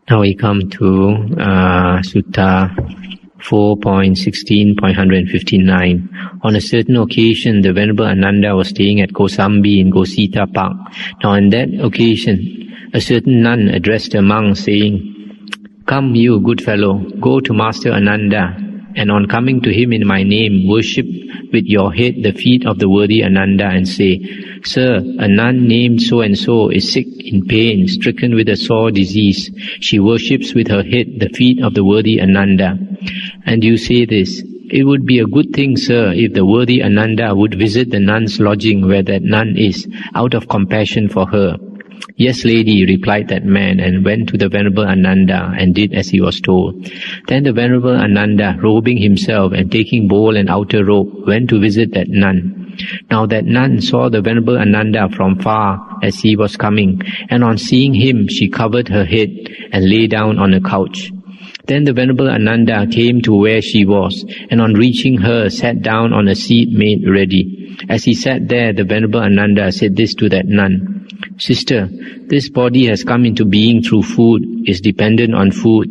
Now we come to Sutta 4.16.159. On a certain occasion, the Venerable Ananda was staying at Kosambi in Gosita Park. Now on that occasion, a certain nun addressed a monk saying, "Come, you good fellow, go to Master Ananda, and on coming to him in my name, worship with your head the feet of the worthy Ananda and say, 'Sir, a nun named so-and-so is sick, in pain, stricken with a sore disease. She worships with her head the feet of the worthy Ananda.' And you say this, 'It would be a good thing, sir, if the worthy Ananda would visit the nun's lodging where that nun is, out of compassion for her.' 'Yes, lady,' replied that man, and went to the Venerable Ananda and did as he was told. Then the Venerable Ananda, robing himself and taking bowl and outer robe, went to visit that nun. Now that nun saw the Venerable Ananda from far as he was coming, and on seeing him she covered her head and lay down on a couch. Then the Venerable Ananda came to where she was, and on reaching her sat down on a seat made ready. As he sat there, the Venerable Ananda said this to that nun, 'Sister, this body has come into being through food, is dependent on food.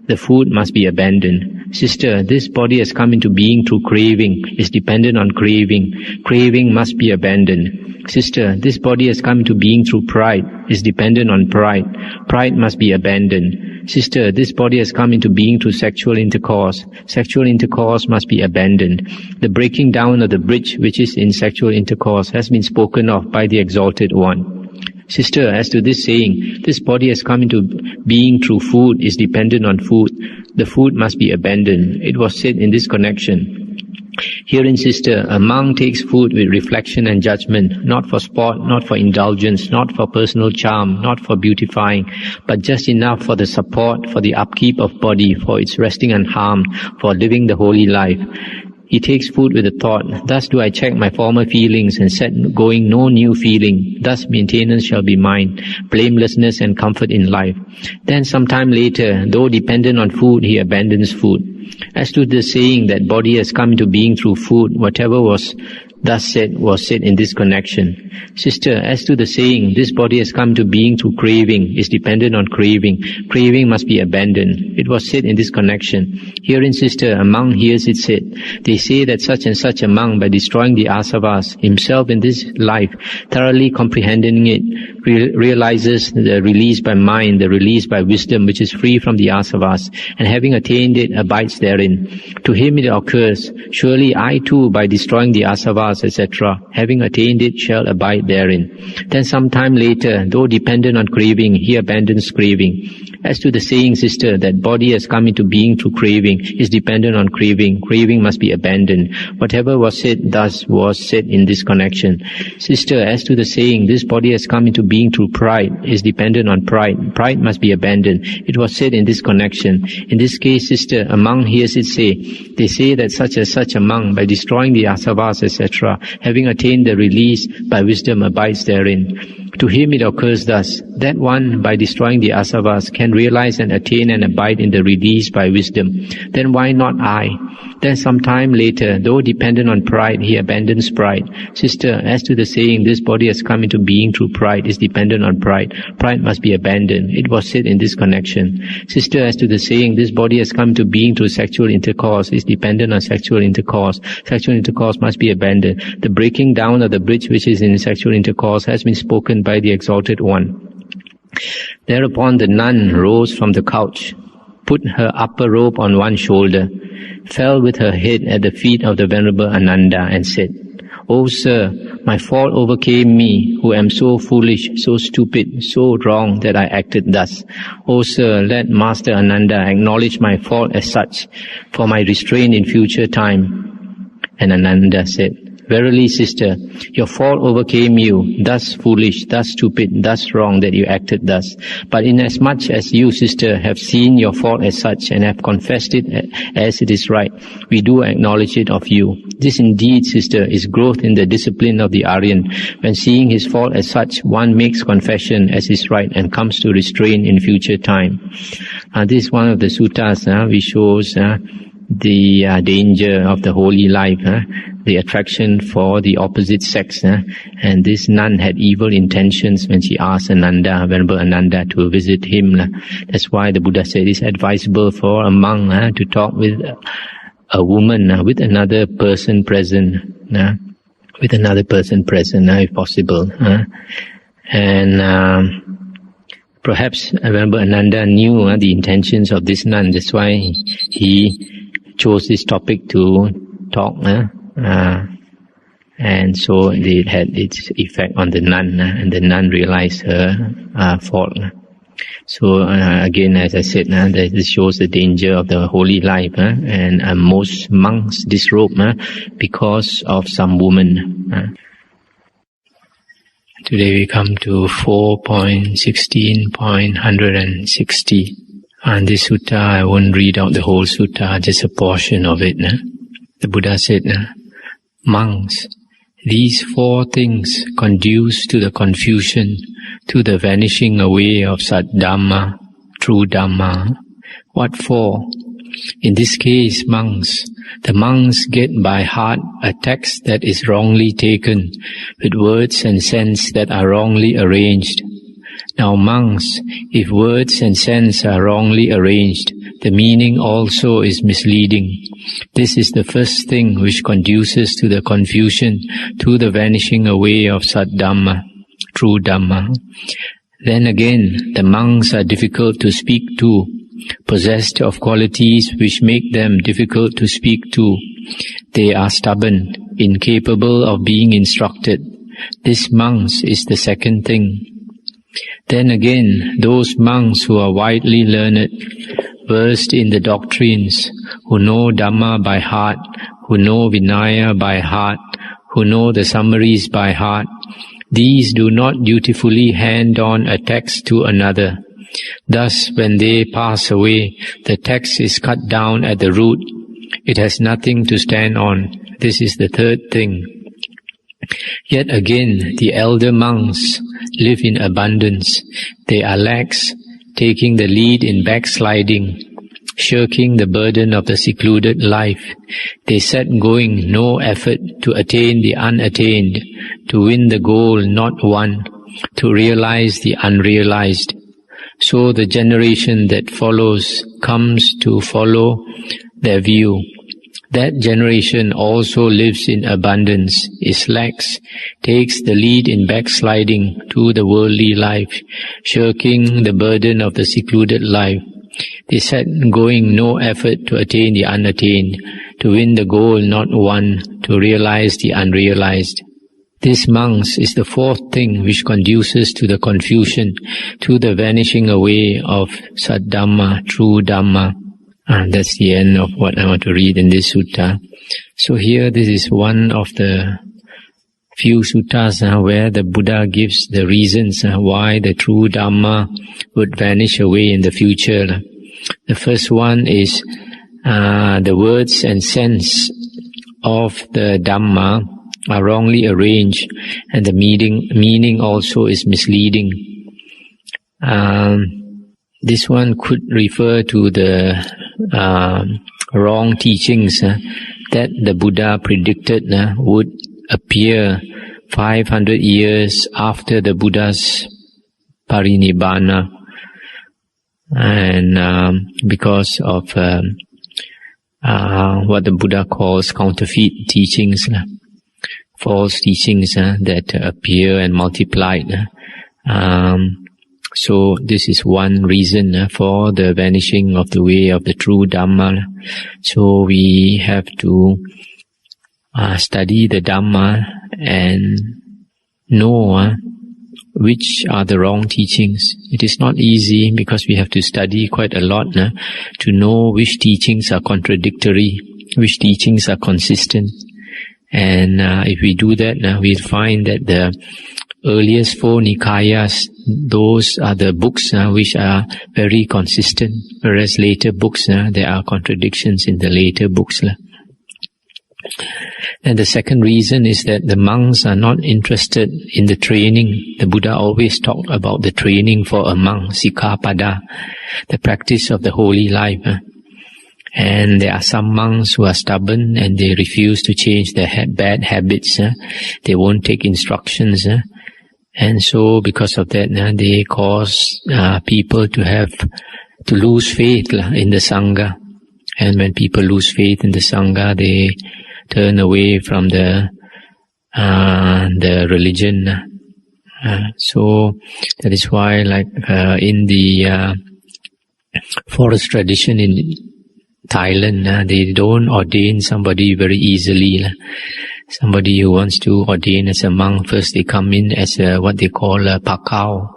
The food must be abandoned. Sister, this body has come into being through craving, is dependent on craving. Craving must be abandoned. Sister, this body has come into being through pride, is dependent on pride. Pride must be abandoned. Sister, this body has come into being through sexual intercourse. Sexual intercourse must be abandoned. The breaking down of the bridge which is in sexual intercourse has been spoken of by the Exalted One. Sister, as to this saying, this body has come into being through food, is dependent on food. The food must be abandoned. It was said in this connection. Herein, sister, a monk takes food with reflection and judgment, not for sport, not for indulgence, not for personal charm, not for beautifying, but just enough for the support, for the upkeep of body, for its resting unharmed, for living the holy life. He takes food with a thought, thus do I check my former feelings and set going no new feeling. Thus maintenance shall be mine, blamelessness and comfort in life. Then some time later, though dependent on food, he abandons food. As to the saying that body has come into being through food, whatever was thus said was said in this connection. Sister, as to the saying, this body has come to being through craving, is dependent on craving. Craving must be abandoned. It was said in this connection. Herein, sister, a monk hears it said. They say that such and such a monk, by destroying the asavas, himself in this life, thoroughly comprehending it, realizes the release by mind, the release by wisdom, which is free from the asavas, and having attained it, abides therein. To him it occurs, surely I too, by destroying the asavas, etc., having attained it, shall abide therein. Then some time later, though dependent on craving, he abandons craving. As to the saying, sister, that body has come into being through craving, is dependent on craving. Craving must be abandoned. Whatever was said thus was said in this connection. Sister, as to the saying, this body has come into being through pride, is dependent on pride. Pride must be abandoned. It was said in this connection. In this case, sister, a monk hears it say. They say that such as such a monk, by destroying the asavas, etc., having attained the release by wisdom, abides therein. To him it occurs thus, that one, by destroying the asavas, can realize and attain and abide in the release by wisdom. Then why not I? Then some time later, though dependent on pride, he abandons pride. Sister, as to the saying, this body has come into being through pride, is dependent on pride. Pride must be abandoned. It was said in this connection. Sister, as to the saying, this body has come to being through sexual intercourse, is dependent on sexual intercourse. Sexual intercourse must be abandoned. The breaking down of the bridge which is in sexual intercourse has been spoken by the Exalted One. Thereupon the nun rose from the couch, put her upper robe on one shoulder, fell with her head at the feet of the Venerable Ananda and said, "O sir, my fault overcame me, who am so foolish, so stupid, so wrong that I acted thus. O sir, let Master Ananda acknowledge my fault as such, for my restraint in future time." And Ananda said, "Verily, sister, your fault overcame you, thus foolish, thus stupid, thus wrong that you acted thus. But inasmuch as you, sister, have seen your fault as such and have confessed it as it is right, we do acknowledge it of you. This indeed, sister, is growth in the discipline of the Aryan. When seeing his fault as such, one makes confession as is right and comes to restrain in future time." This is one of the suttas which shows the danger of the holy life, the attraction for the opposite sex. And this nun had evil intentions when she asked Ananda, Venerable Ananda, to visit him. That's why the Buddha said it's advisable for a monk to talk with a woman, with another person present, if possible. And perhaps Venerable Ananda knew the intentions of this nun. That's why he chose this topic to talk, and so it had its effect on the nun, and the nun realized her fault. So again, as I said, this shows the danger of the holy life, and most monks disrobe because of some woman. Today we come to 4.16.160. And this sutta, I won't read out the whole sutta, just a portion of it. The Buddha said, monks, these four things conduce to the confusion, to the vanishing away of Sat Dhamma, true Dhamma. What for? In this case, monks, the monks get by heart a text that is wrongly taken, with words and sense that are wrongly arranged. Now monks, if words and sense are wrongly arranged, the meaning also is misleading. This is the first thing which conduces to the confusion, to the vanishing away of Sat Dhamma, true Dhamma. Then again, the monks are difficult to speak to, possessed of qualities which make them difficult to speak to. They are stubborn, incapable of being instructed. This monks is the second thing. Then again, those monks who are widely learned, versed in the doctrines, who know Dhamma by heart, who know Vinaya by heart, who know the summaries by heart, these do not dutifully hand on a text to another. Thus, when they pass away, the text is cut down at the root. It has nothing to stand on. This is the third thing. Yet again, the elder monks live in abundance. They are lax, taking the lead in backsliding, shirking the burden of the secluded life. They set going no effort to attain the unattained, to win the goal not won, to realize the unrealized. So the generation that follows comes to follow their view. That generation also lives in abundance, is lax, takes the lead in backsliding to the worldly life, shirking the burden of the secluded life. They set going no effort to attain the unattained, to win the goal not won, to realize the unrealized. This, monks, is the fourth thing which conduces to the confusion, to the vanishing away of Sat Dhamma, true Dhamma. That's the end of what I want to read in this sutta. So here, this is one of the few suttas where the Buddha gives the reasons why the true Dhamma would vanish away in the future. The first one is the words and sense of the Dhamma are wrongly arranged, and the meaning also is misleading. This one could refer to the wrong teachings that the Buddha predicted would appear 500 years after the Buddha's parinibbana, and because of what the Buddha calls counterfeit teachings, false teachings that appear and multiplied. So this is one reason for the vanishing of the way of the true Dhamma. So we have to study the Dhamma and know which are the wrong teachings. It is not easy because we have to study quite a lot to know which teachings are contradictory, which teachings are consistent. And if we do that, we'll find that the earliest four Nikayas, those are the books which are very consistent, whereas later books, there are contradictions in the later books. And the second reason is that the monks are not interested in the training. The Buddha always talked about the training for a monk, Catukkanipata, the practice of the holy life. And there are some monks who are stubborn and they refuse to change their bad habits. They won't take instructions. And so because of that, they cause people to lose faith in the Sangha. And when people lose faith in the Sangha, they turn away from the religion. So that is why, like in the forest tradition in Thailand, they don't ordain somebody very easily. Somebody who wants to ordain as a monk, first they come in as what they call a pakao,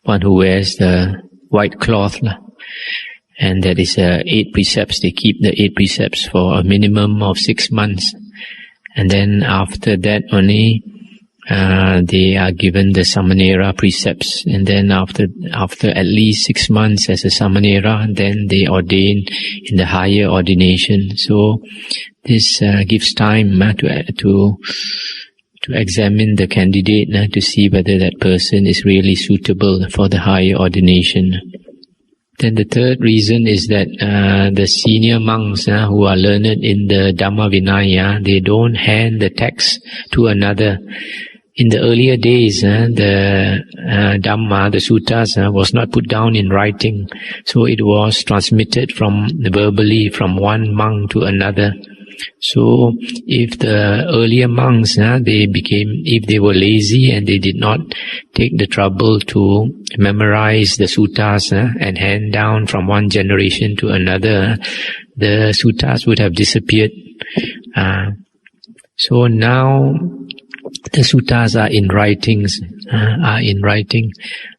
one who wears the white cloth. And that is 8 precepts. They keep the 8 precepts for a minimum of 6 months. And then after that only, they are given the Samanera precepts. And then after at least 6 months as a Samanera, then they ordain in the higher ordination. So this gives time to examine the candidate to see whether that person is really suitable for the higher ordination. Then the third reason is that the senior monks who are learned in the Dhamma Vinaya, they don't hand the text to another. In the earlier days, the Dhamma, the suttas, was not put down in writing, so it was transmitted verbally from one monk to another. So if the earlier monks, if they were lazy and they did not take the trouble to memorize the suttas and hand down from one generation to another, the suttas would have disappeared. So now the suttas are in writing,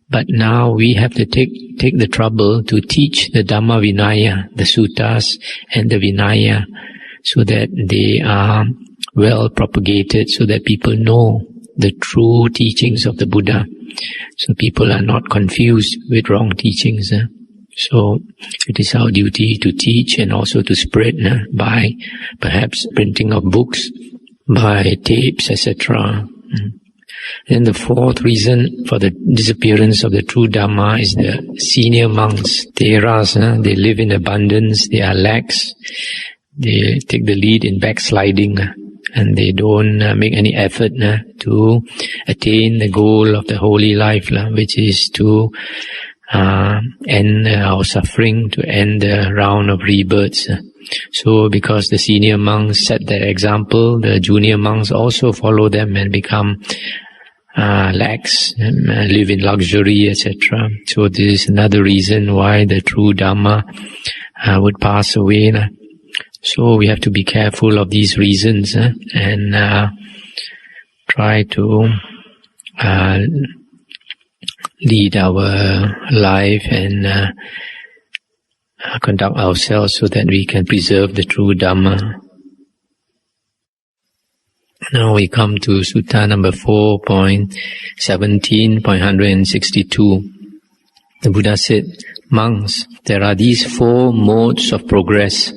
but now we have to take the trouble to teach the Dhamma Vinaya, the suttas and the Vinaya, so that they are well propagated, so that people know the true teachings of the Buddha, so people are not confused with wrong teachings. So it is our duty to teach and also to spread by perhaps printing of books, by tapes, etc. Then the fourth reason for the disappearance of the true Dhamma is the senior monks. Theras, they live in abundance, they are lax, they take the lead in backsliding, and they don't make any effort to attain the goal of the holy life, which is to end our suffering, to end the round of rebirths. So because the senior monks set the example, the junior monks also follow them and become lax, live in luxury, etc. So this is another reason why the true Dhamma would pass away. So we have to be careful of these reasons and try to lead our life and conduct ourselves so that we can preserve the true Dhamma. Now we come to Sutta number 4.17.162. The Buddha said, "Monks, there are these 4 modes of progress."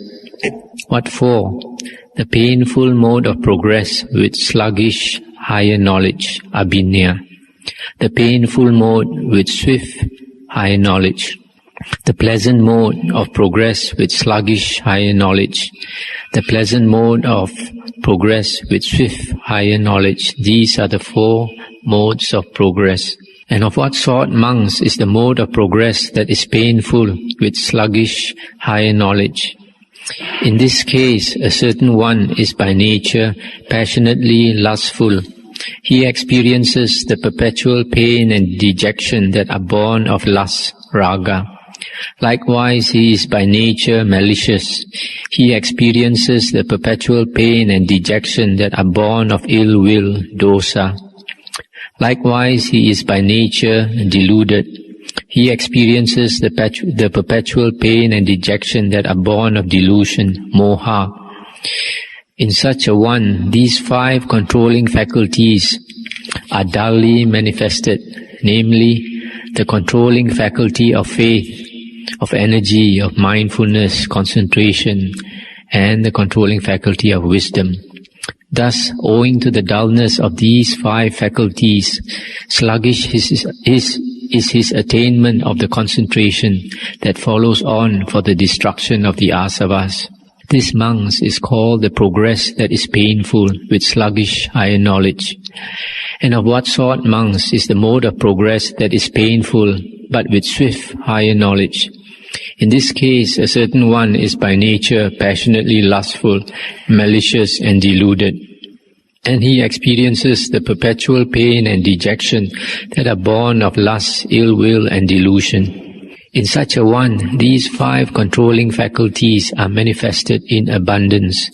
What 4? The painful mode of progress with sluggish higher knowledge, abhinya. The painful mode with swift higher knowledge. The pleasant mode of progress with sluggish higher knowledge. The pleasant mode of progress with swift higher knowledge. These are the 4 modes of progress. And of what sort, monks, is the mode of progress that is painful with sluggish higher knowledge? In this case, a certain one is by nature passionately lustful. He experiences the perpetual pain and dejection that are born of lust, raga. Likewise, he is by nature malicious. He experiences the perpetual pain and dejection that are born of ill will, dosa. Likewise, he is by nature deluded. He experiences the perpetual pain and dejection that are born of delusion, moha. In such a one, these 5 controlling faculties are dully manifested, namely, the controlling faculty of faith, of energy, of mindfulness, concentration, and the controlling faculty of wisdom. Thus, owing to the dullness of these 5 faculties, sluggish is is his attainment of the concentration that follows on for the destruction of the asavas. This, monks, is called the progress that is painful with sluggish higher knowledge. And of what sort, monks, is the mode of progress that is painful but with swift higher knowledge? In this case, a certain one is by nature passionately lustful, malicious and deluded, and he experiences the perpetual pain and dejection that are born of lust, ill will and delusion. In such a one, these 5 controlling faculties are manifested in abundance,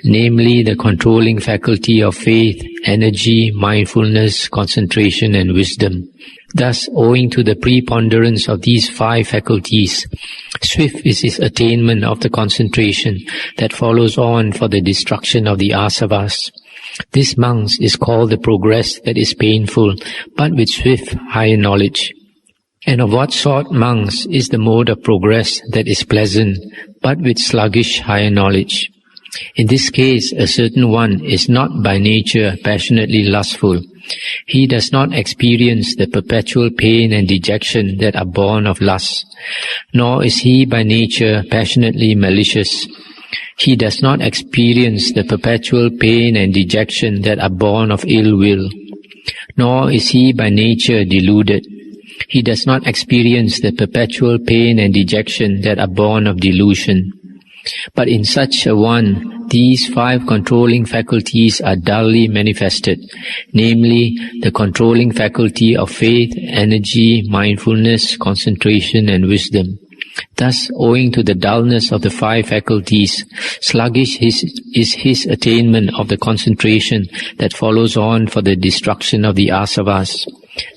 namely the controlling faculty of faith, energy, mindfulness, concentration and wisdom. Thus, owing to the preponderance of these 5 faculties, swift is his attainment of the concentration that follows on for the destruction of the asavas. This, monks, is called the progress that is painful, but with swift higher knowledge. And of what sort, monks, is the mode of progress that is pleasant, but with sluggish higher knowledge? In this case, a certain one is not by nature passionately lustful. He does not experience the perpetual pain and dejection that are born of lust, nor is he by nature passionately malicious. He does not experience the perpetual pain and dejection that are born of ill will, nor is he by nature deluded. He does not experience the perpetual pain and dejection that are born of delusion. But in such a one, these 5 controlling faculties are dully manifested, namely the controlling faculty of faith, energy, mindfulness, concentration and wisdom. Thus, owing to the dullness of the 5 faculties, sluggish is his attainment of the concentration that follows on for the destruction of the asavas.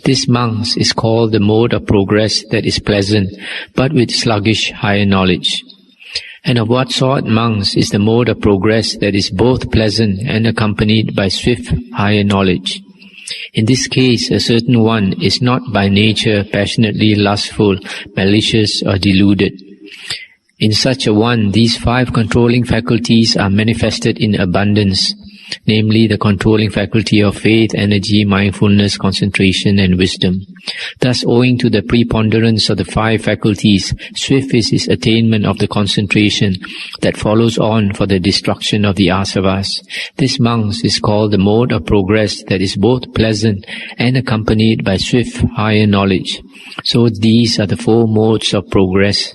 This, monks, is called the mode of progress that is pleasant, but with sluggish higher knowledge. And of what sort, monks, is the mode of progress that is both pleasant and accompanied by swift higher knowledge? In this case, a certain one is not by nature passionately lustful, malicious or deluded. In such a one, these 5 controlling faculties are manifested in abundance, namely the controlling faculty of faith, energy, mindfulness, concentration and wisdom. Thus, owing to the preponderance of the 5 faculties, swift is his attainment of the concentration that follows on for the destruction of the asavas. This, monks, is called the mode of progress that is both pleasant and accompanied by swift higher knowledge. So these are the 4 modes of progress.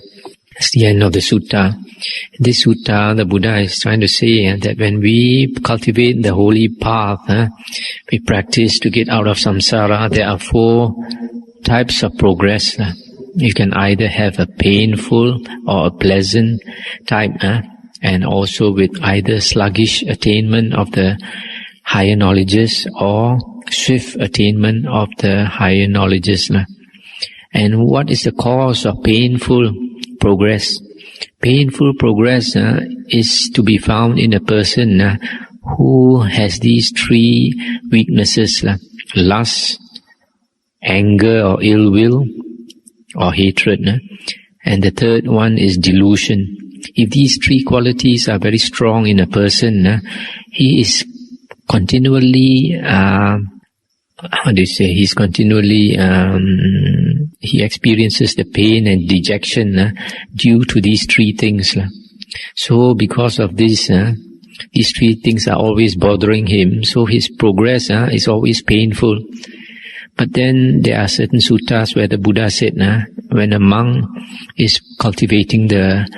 That's the end of the sutta. This sutta, the Buddha is trying to say that when we cultivate the holy path, we practice to get out of samsara, there are 4 types of progress. You can either have a painful or a pleasant type, and also with either sluggish attainment of the higher knowledges or swift attainment of the higher knowledges. And what is the cause of painful progress? Painful progress is to be found in a person who has these 3 weaknesses: lust, anger or ill will, or hatred. And the third one is delusion. If these 3 qualities are very strong in a person, he is continually he experiences the pain and dejection due to these 3 things. So because of this, these 3 things are always bothering him, so his progress is always painful. But then there are certain suttas where the Buddha said, when a monk is cultivating the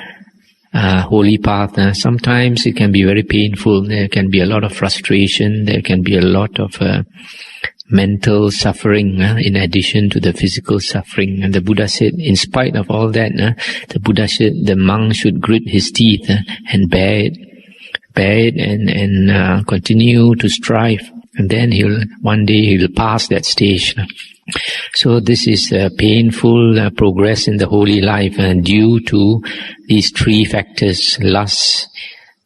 holy path, sometimes it can be very painful. There can be a lot of frustration, there can be a lot of mental suffering in addition to the physical suffering. And the Buddha said, in spite of all that, the Buddha said the monk should grit his teeth and bear it and continue to strive. And then one day he'll pass that stage. So this is a painful progress in the holy life due to these 3 factors: lust,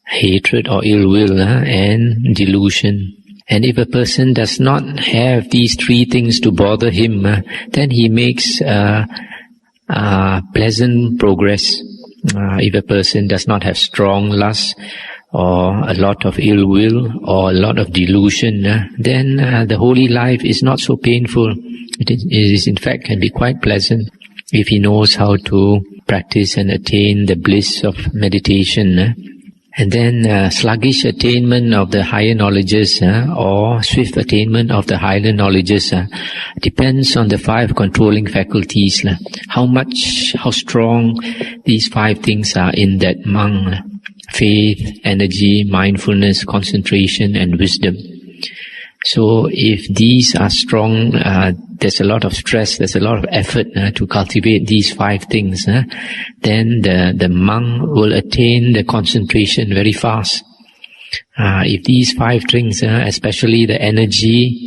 hatred or ill will, and delusion. And if a person does not have these 3 things to bother him, then he makes pleasant progress. If a person does not have strong lust, or a lot of ill will, or a lot of delusion, then the holy life is not so painful. It is in fact can be quite pleasant if he knows how to practice and attain the bliss of meditation. And then sluggish attainment of the higher knowledges or swift attainment of the higher knowledges depends on the 5 controlling faculties. How strong these 5 things are in that monk. Faith, energy, mindfulness, concentration and wisdom. So if these are strong, there's a lot of stress, there's a lot of effort to cultivate these 5 things, then the monk will attain the concentration very fast. If these 5 things, especially the energy,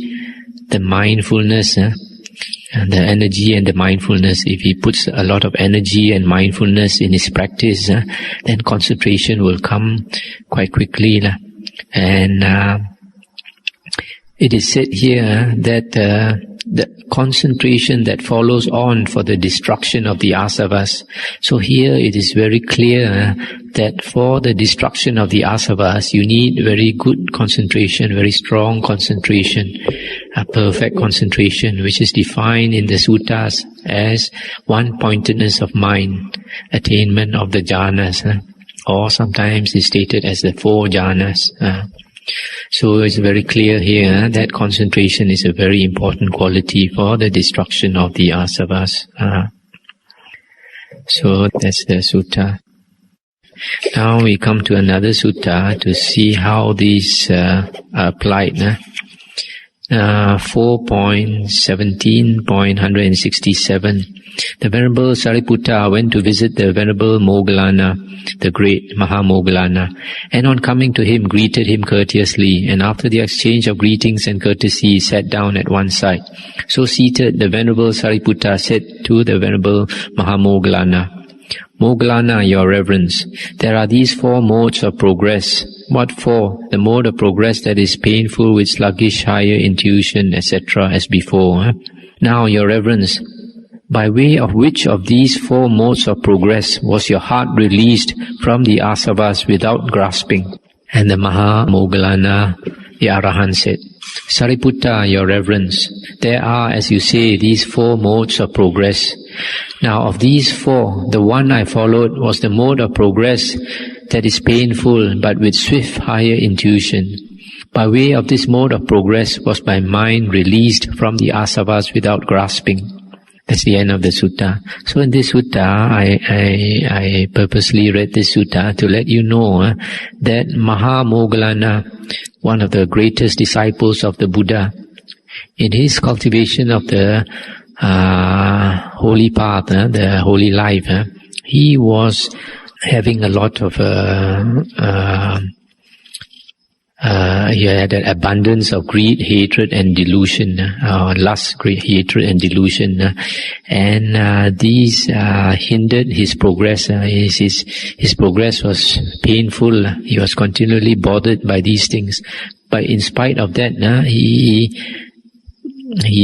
the mindfulness, and the energy and the mindfulness, if he puts a lot of energy and mindfulness in his practice, then concentration will come quite quickly. And it is said here that the concentration that follows on for the destruction of the asavas. So here it is very clear that for the destruction of the asavas, you need very good concentration, very strong concentration, a perfect concentration, which is defined in the suttas as one-pointedness of mind, attainment of the jhanas, or sometimes it's stated as the 4 jhanas. So it's very clear here that concentration is a very important quality for the destruction of the asavas. So that's the sutta. Now we come to another sutta to see how these are applied. 4.17.167. The Venerable Sariputta went to visit the Venerable Moggallana, the great Mahamoggallana, and on coming to him greeted him courteously, and after the exchange of greetings and courtesy sat down at one side. So seated, the Venerable Sariputta said to the Venerable Mahamoggallana, Moggallana, your reverence, there are these 4 modes of progress. What 4? The mode of progress that is painful with sluggish higher intuition, etc. as before. Now, your reverence, by way of which of these 4 modes of progress was your heart released from the asavas without grasping? And the Mahamoggallana, the Arahant, said, Sariputta, your reverence, there are, as you say, these 4 modes of progress. Now, of these 4, the one I followed was the mode of progress that is painful but with swift higher intuition. By way of this mode of progress was my mind released from the asavas without grasping. That's the end of the sutta. So in this sutta, I purposely read this sutta to let you know that Mahamoggallana, one of the greatest disciples of the Buddha, in his cultivation of the holy path, the holy life, he was having a lot of he had an abundance of greed, hatred and delusion, lust, greed, hatred and delusion, and these hindered his progress. His progress was painful. He was continually bothered by these things, but in spite of that, he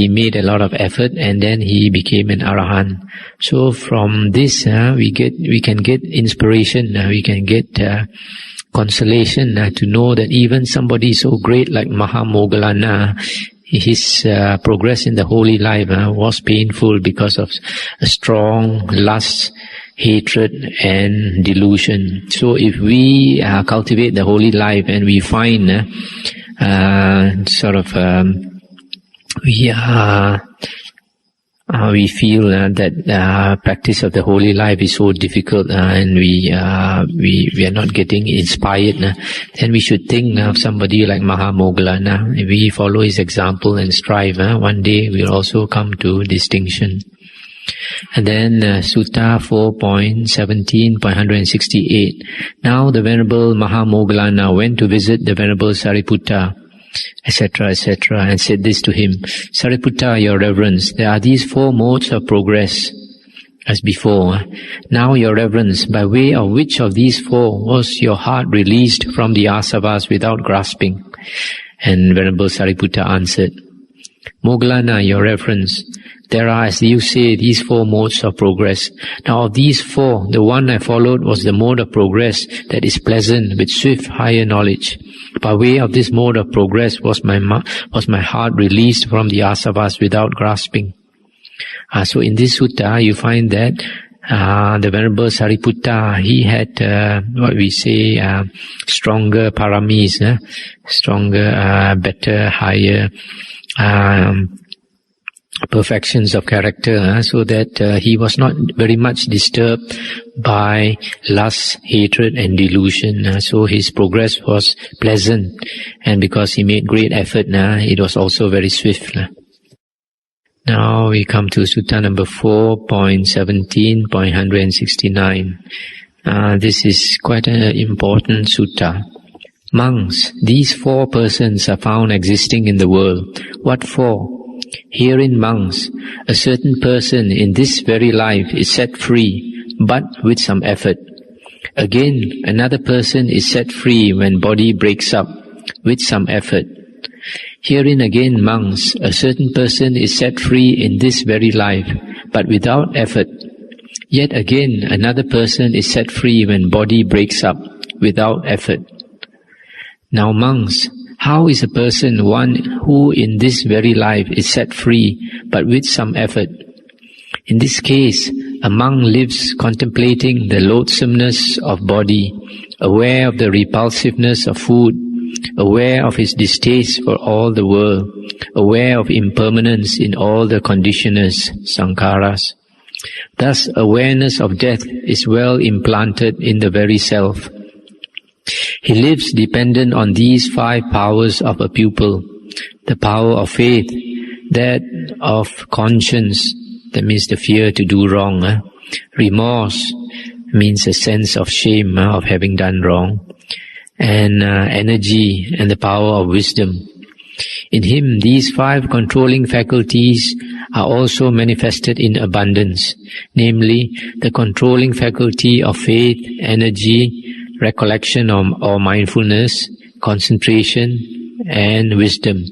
made a lot of effort, and then he became an Arahant. So from this, we can get inspiration. We can get consolation to know that even somebody so great like Mahamoggallana, his progress in the holy life was painful because of a strong lust, hatred and delusion. So if we cultivate the holy life and we find we feel that practice of the holy life is so difficult and we are not getting inspired, then we should think of somebody like Mahamoggallana. If we follow his example and strive, one day we'll also come to distinction. And then Sutta 4.17.168. Now the Venerable Mahamoggallana went to visit the Venerable Sariputta, etc., etc., and said this to him, Sariputta, your reverence, there are these 4 modes of progress as before. Now, your reverence, by way of which of these 4 was your heart released from the asavas without grasping? And Venerable Sariputta answered, Moggallana, your reverence, There are, as you say, these 4 modes of progress. Now of these 4, the one I followed was the mode of progress that is pleasant with swift higher knowledge. By way of this mode of progress was my heart released from the asavas without grasping. So in this sutta you find that the Venerable Sariputta, he had what we say stronger paramis, stronger, better, higher perfections of character, so that he was not very much disturbed by lust, hatred and delusion. So his progress was pleasant, and because he made great effort, it was also very swift. Now we come to Sutta number 4.17.169. This is quite an important sutta. Monks, these 4 persons are found existing in the world. What for? Herein, monks, a certain person in this very life is set free, but with some effort. Again, another person is set free when body breaks up, with some effort. Herein again, monks, a certain person is set free in this very life, but without effort. Yet again, another person is set free when body breaks up, without effort. Now monks, how is a person one who in this very life is set free, but with some effort? In this case, a monk lives contemplating the loathsomeness of body, aware of the repulsiveness of food, aware of his distaste for all the world, aware of impermanence in all the conditioners, sankharas. Thus, awareness of death is well implanted in the very self. He lives dependent on these 5 powers of a pupil: the power of faith, that of conscience, that means the fear to do wrong, remorse means a sense of shame of having done wrong, and energy and the power of wisdom. In him, these 5 controlling faculties are also manifested in abundance, namely the controlling faculty of faith, energy, recollection or mindfulness, concentration, and wisdom.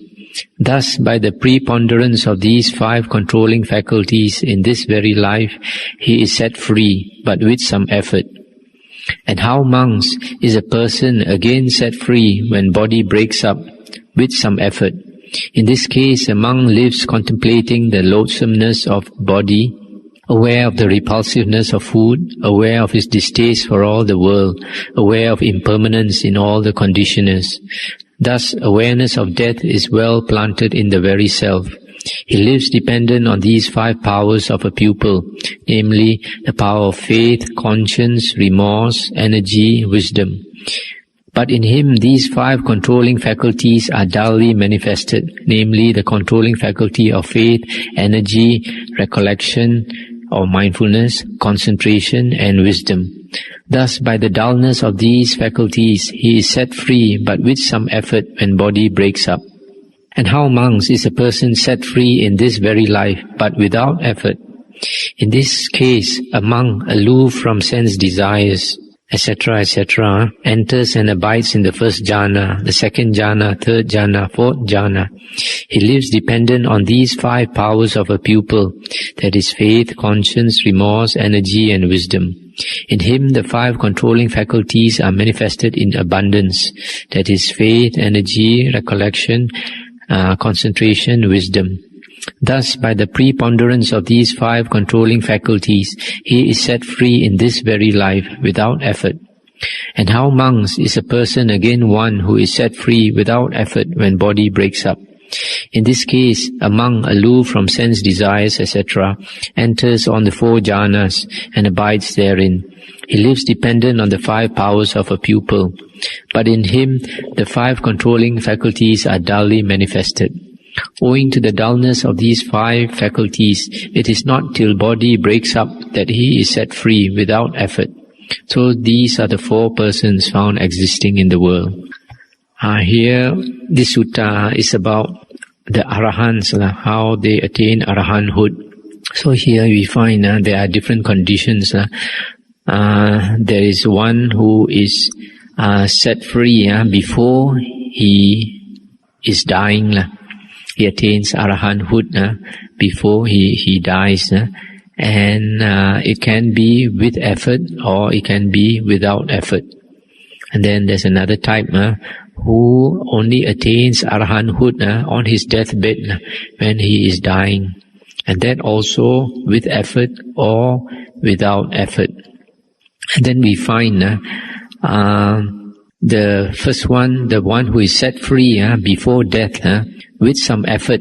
Thus, by the preponderance of these 5 controlling faculties in this very life, he is set free, but with some effort. And how, monks, is a person again set free when body breaks up, with some effort? In this case, a monk lives contemplating the loathsomeness of body, aware of the repulsiveness of food, aware of his distaste for all the world, aware of impermanence in all the conditioners. Thus, awareness of death is well planted in the very self. He lives dependent on these 5 powers of a pupil, namely the power of faith, conscience, remorse, energy, wisdom. But in him these 5 controlling faculties are dully manifested, namely the controlling faculty of faith, energy, recollection or mindfulness, concentration and wisdom. Thus, by the dullness of these faculties, he is set free, but with some effort when body breaks up. And how, monks, is a person set free in this very life, but without effort? In this case, a monk, aloof from sense desires, etc., etc., enters and abides in the first jhana, the second jhana, third jhana, fourth jhana. He lives dependent on these 5 powers of a pupil, that is faith, conscience, remorse, energy and wisdom. In him the 5 controlling faculties are manifested in abundance, that is faith, energy, recollection, concentration, wisdom. Thus, by the preponderance of these 5 controlling faculties, he is set free in this very life without effort. And how, monks, is a person again one who is set free without effort when body breaks up? In this case, a monk, aloof from sense desires, etc., enters on the 4 jhanas and abides therein. He lives dependent on the 5 powers of a pupil, but in him the 5 controlling faculties are dully manifested. Owing to the dullness of these 5 faculties, it is not till body breaks up that he is set free without effort. So these are the 4 persons found existing in the world. Here, this sutta is about the arahants, how they attain arahanthood. So here we find there are different conditions. There is one who is set free before he is dying. He attains arahanthood before he dies. And it can be with effort or it can be without effort. And then there's another type who only attains arahanthood on his deathbed when he is dying. And that also with effort or without effort. And then we find the first one, the one who is set free before death, with some effort,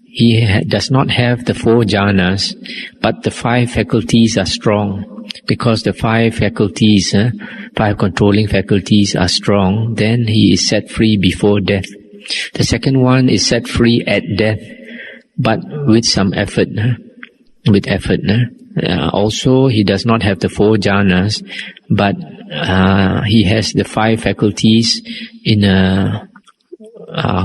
he does not have the 4 jhanas, but the 5 faculties are strong. Because the 5 faculties, 5 controlling faculties are strong, then he is set free before death. The second one is set free at death, but with some effort. With effort. Also, he does not have the 4 jhanas, but he has the 5 faculties in a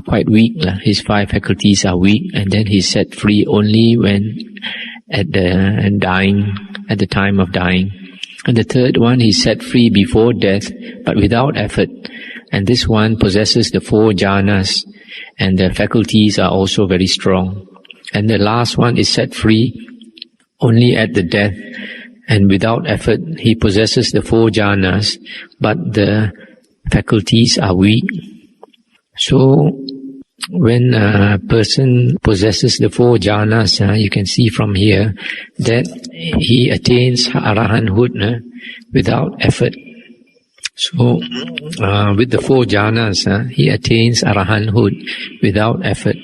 quite weak. His 5 faculties are weak, and then he's set free only when at the time of dying. And the third one, he's set free before death, but without effort. And this one possesses the 4 jhanas, and the faculties are also very strong. And the last one is set free only at the death, and without effort. He possesses the 4 jhanas, but the faculties are weak. So, when a person possesses the 4 jhanas, you can see from here that he attains arahanthood without effort. So, with the 4 jhanas, he attains arahanthood without effort.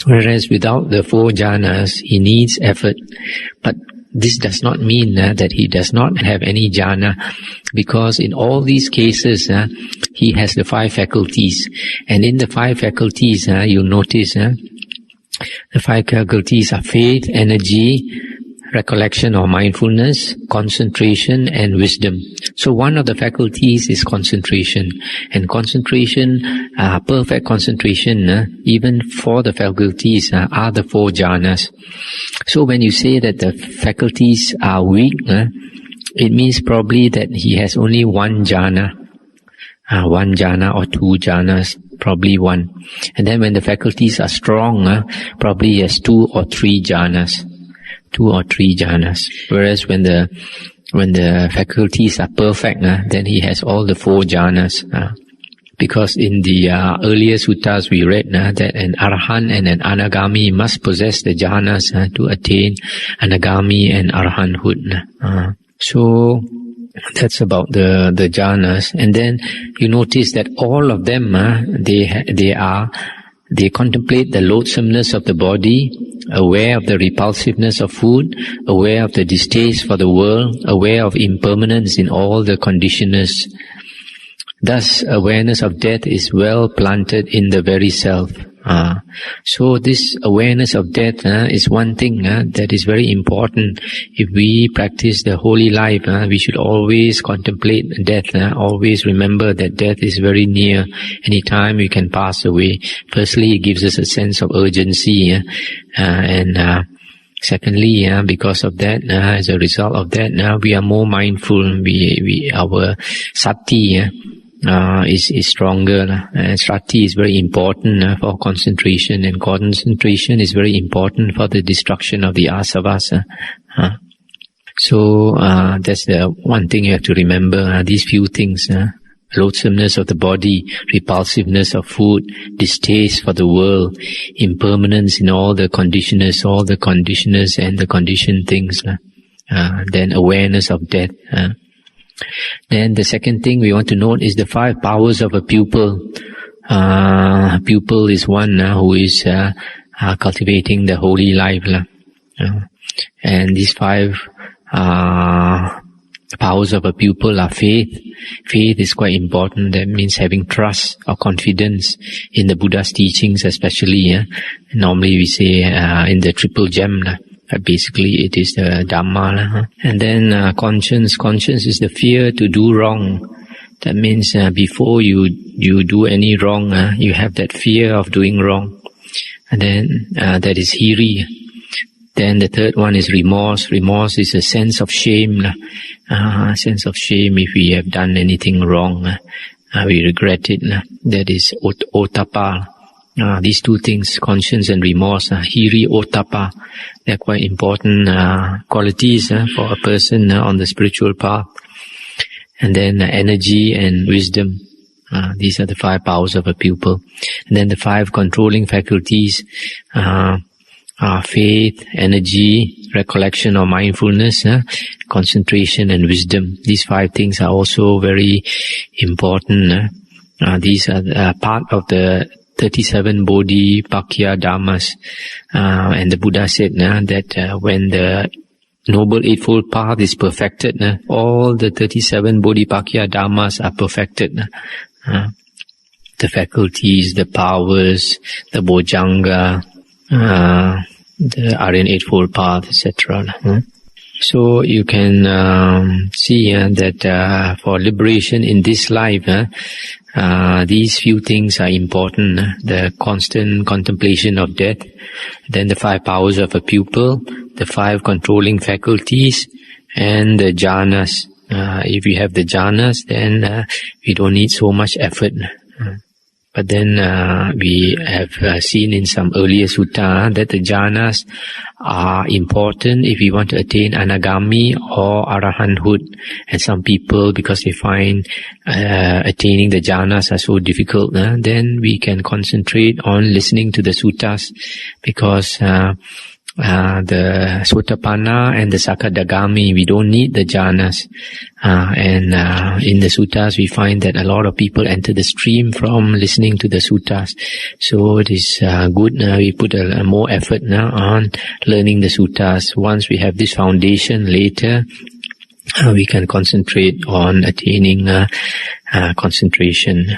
Whereas without the 4 jhanas, he needs effort. But this does not mean that he does not have any jhana, because in all these cases, he has the 5 faculties. And in the 5 faculties, you'll notice, the 5 faculties are faith, energy, recollection or mindfulness, concentration and wisdom. So one of the faculties is concentration. And concentration, perfect concentration, even for the faculties, are the 4 jhanas. So when you say that the faculties are weak, it means probably that he has only 1 jhana. 1 jhana or 2 jhanas, probably 1. And then when the faculties are strong, probably he has 2 or 3 jhanas. 2 or 3 jhanas. Whereas when the faculties are perfect, then he has all the 4 jhanas. Because in the earlier suttas we read that an arahant and an anagami must possess the jhanas to attain anagami and arahanthood. So that's about the jhanas. And then you notice that all of them, they contemplate the loathsomeness of the body, aware of the repulsiveness of food, aware of the distaste for the world, aware of impermanence in all the conditioners. Thus, awareness of death is well planted in the very self. So this awareness of death is one thing that is very important. If we practice the holy life, we should always contemplate death, always remember that death is very near. Anytime we can pass away. Firstly, it gives us a sense of urgency, and secondly, because of that, as a result of that, we are more mindful. Our sati is stronger. Sati is very important for concentration, and concentration is very important for the destruction of the asavas. So that's the one thing you have to remember. These few things: loathsomeness of the body, repulsiveness of food, distaste for the world, impermanence in all the conditioners and the conditioned things. Then awareness of death. Then the second thing we want to note is the 5 powers of a pupil. Pupil is one who is cultivating the holy life. And these 5 powers of a pupil are faith. Faith is quite important. That means having trust or confidence in the Buddha's teachings, especially. Normally we say in the triple gem. Basically, it is the Dhamma. And then conscience. Conscience is the fear to do wrong. That means before you do any wrong, you have that fear of doing wrong. And then that is hiri. Then the third one is remorse. Remorse is a sense of shame. Sense of shame if we have done anything wrong. We regret it. That is ottappa. These two things, conscience and remorse, hiri ottappa, they're quite important qualities for a person on the spiritual path. And then energy and wisdom. These are the 5 powers of a pupil. And then the 5 controlling faculties, faith, energy, recollection or mindfulness, concentration and wisdom. These 5 things are also very important. These are part of the 37 Bodhipakya Dhammas. And the Buddha said that when the Noble Eightfold Path is perfected, all the 37 Bodhipakya Dhammas are perfected. The faculties, the powers, the Bojjhanga, the Aryan Eightfold Path, etc. So you can see that for liberation in this life, these few things are important. The constant contemplation of death, then the 5 powers of a pupil, the 5 controlling faculties, and the jhanas. If you have the jhanas, then we don't need so much effort. But then we have seen in some earlier sutta that the jhanas are important if we want to attain anagami or arahanthood. And some people, because they find attaining the jhanas are so difficult, then we can concentrate on listening to the suttas, because the Sotapanna and the Sakadagami, we don't need the jhanas. And in the suttas, we find that a lot of people enter the stream from listening to the suttas. So it is good. We put a more effort on learning the suttas. Once we have this foundation, later we can concentrate on attaining concentration.